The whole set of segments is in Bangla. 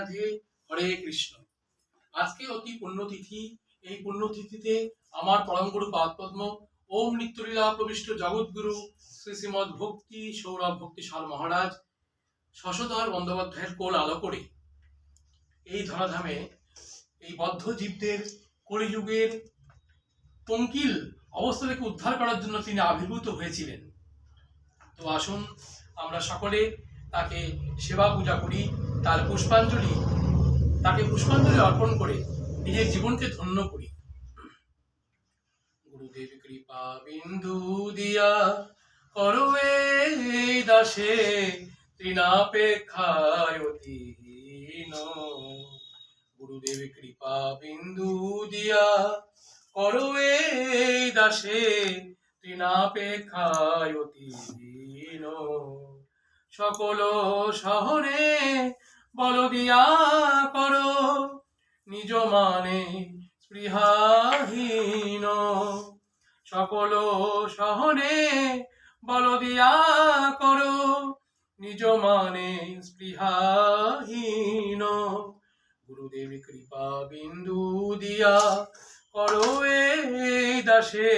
রাধে। হরে কৃষ্ণ। আজকে অতি পুণ্যতিথি। এই পুণ্যতিথিতে আমার পরম গুরু পাদপদ্ম ওম নিত্যলীলা প্রবিষ্ট জগৎগুরু শ্রী শ্রীমদ ভক্তি সৌরভ ভক্তি সার মহারাজ শশধর বন্দ্যোপাধ্যায়ের কোল আলো করে এই ধরাধামে এই বদ্ধ জীবদের কলিযুগের পঙ্কিল অবস্থা থেকে উদ্ধার করার জন্য তিনি আবির্ভূত হয়েছিলেন। তো আসুন আমরা সকলে তাকে সেবা পূজা করি, তাকে পুষ্পাঞ্জলি অর্পণ করে নিজের জীবনকে ধন্য করি। গুরুদেব কৃপা বিন্দু দিয়া করো এই দাসে তৃণাপেক্ষায় অতীন। গুরুদেব কৃপা বিন্দু দিয়া করো এই দাসে তৃণাপেক্ষায় অতীন। সকল শহরে বল দিয়া করো নিজ মানে স্পৃহাহীন। সকল শহরে বল দিয়া করো নিজ মানে স্পৃহাহীন। গুরুদেব কৃপা বিন্দু দিয়া করো এই দাসে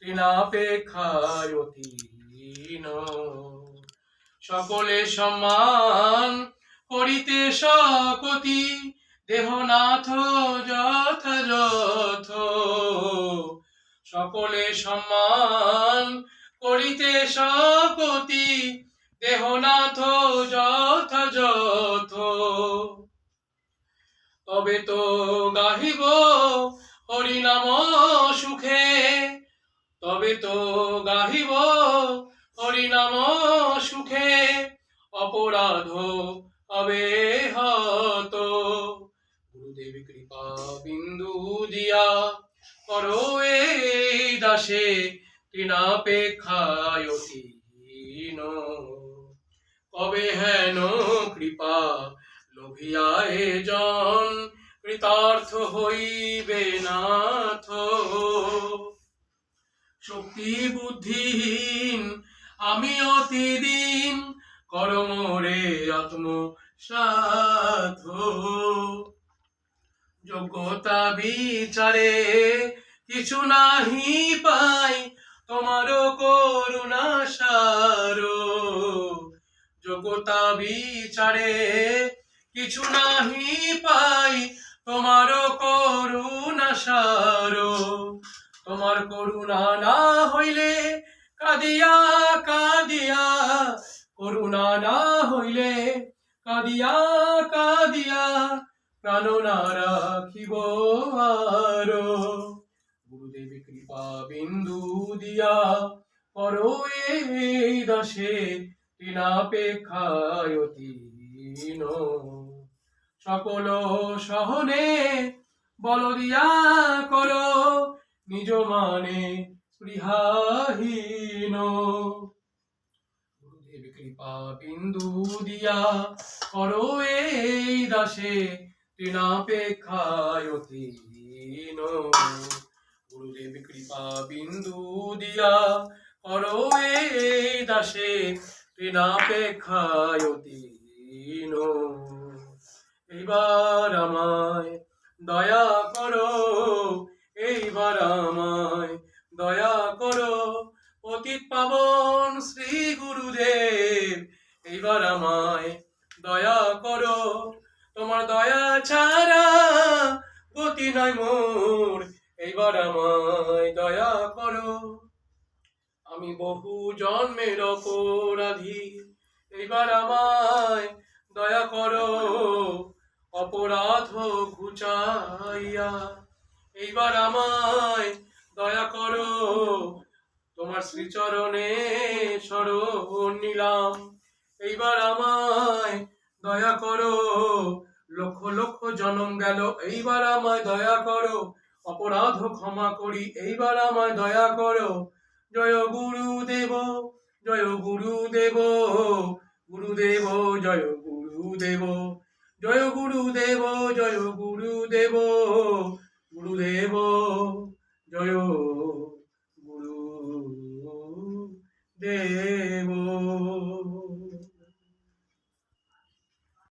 তৃণাপেক্ষায় অতীন। সকলে সম্মান করিতে সকতি দেহনাথ যথাযথ। সকলে সম্মান করিতে সকতি দেহনাথ যথাযথ। তবে তো গাহিব হরিনাম সুখে, তবে তো গাহিব হরিনাম সুখে অপরাধ হবে হত। গুরুদেব কৃপা বিন্দু দিয়া করো এই দাসে তৃণাপেক্ষায় অতীন। কবে হেন কৃপা লোভিয়া জন কৃতার্থ হইবে নাথ। শক্তি বুদ্ধিহীন আমি অতিদিন করমরে আত্মসাধ। যোগ্যতা বিচারে কিছু নাহি পাই তোমার করুণা সার। যোগ্যতা বিচারে কিছু নাহি পাই তোমার করুণা সার। তোমার করুণা না হইলে কাঁদিয়া কাঁদিয়া, করুণা না হইলে কাঁদিয়া কাঁদিয়া প্রাণ না রাখিব আর। গুরুদেব কৃপা বিন্দু দিয়া করো এই দাসে তৃণাপেক্ষায় অতীন। সকল সহনে বল দিয়া করো নিজ মানে স্পৃহাহীন। গুরুদেব কৃপা বিন্দু দিয়া করো এই দাসে তৃণাপেক্ষায় অতীন। গুরুদেব কৃপা বিন্দু দিয়া করো এই দাসে তৃণাপেক্ষায় অতীন। এইবার আমায় দয়া করো, এইবার আমায় দয়া করো পতিত পাবন শ্রী গুরুদেব। এইবার আমায় দয়া করো, তোমার দয়া ছাড়া গতি নয় মোর। এইবার আমায় দয়া করো, আমি বহু জন্মের অপরাধী। এইবার আমায় দয়া করো অপরাধ ঘুচাইয়া। এইবার আমায় দয়া করো, তোমার শ্রীচরণে শরণ নিলাম। এইবার আমায় দয়া করো, লক্ষ লক্ষ জনম গেল। এইবার আমায় দয়া করো, অপরাধ ক্ষমা করি। এইবার আমায় দয়া করো। জয় গুরুদেব, জয় গুরুদেব, গুরুদেব জয় গুরুদেব, জয় গুরুদেব, জয় গুরুদেব, গুরুদেব জয়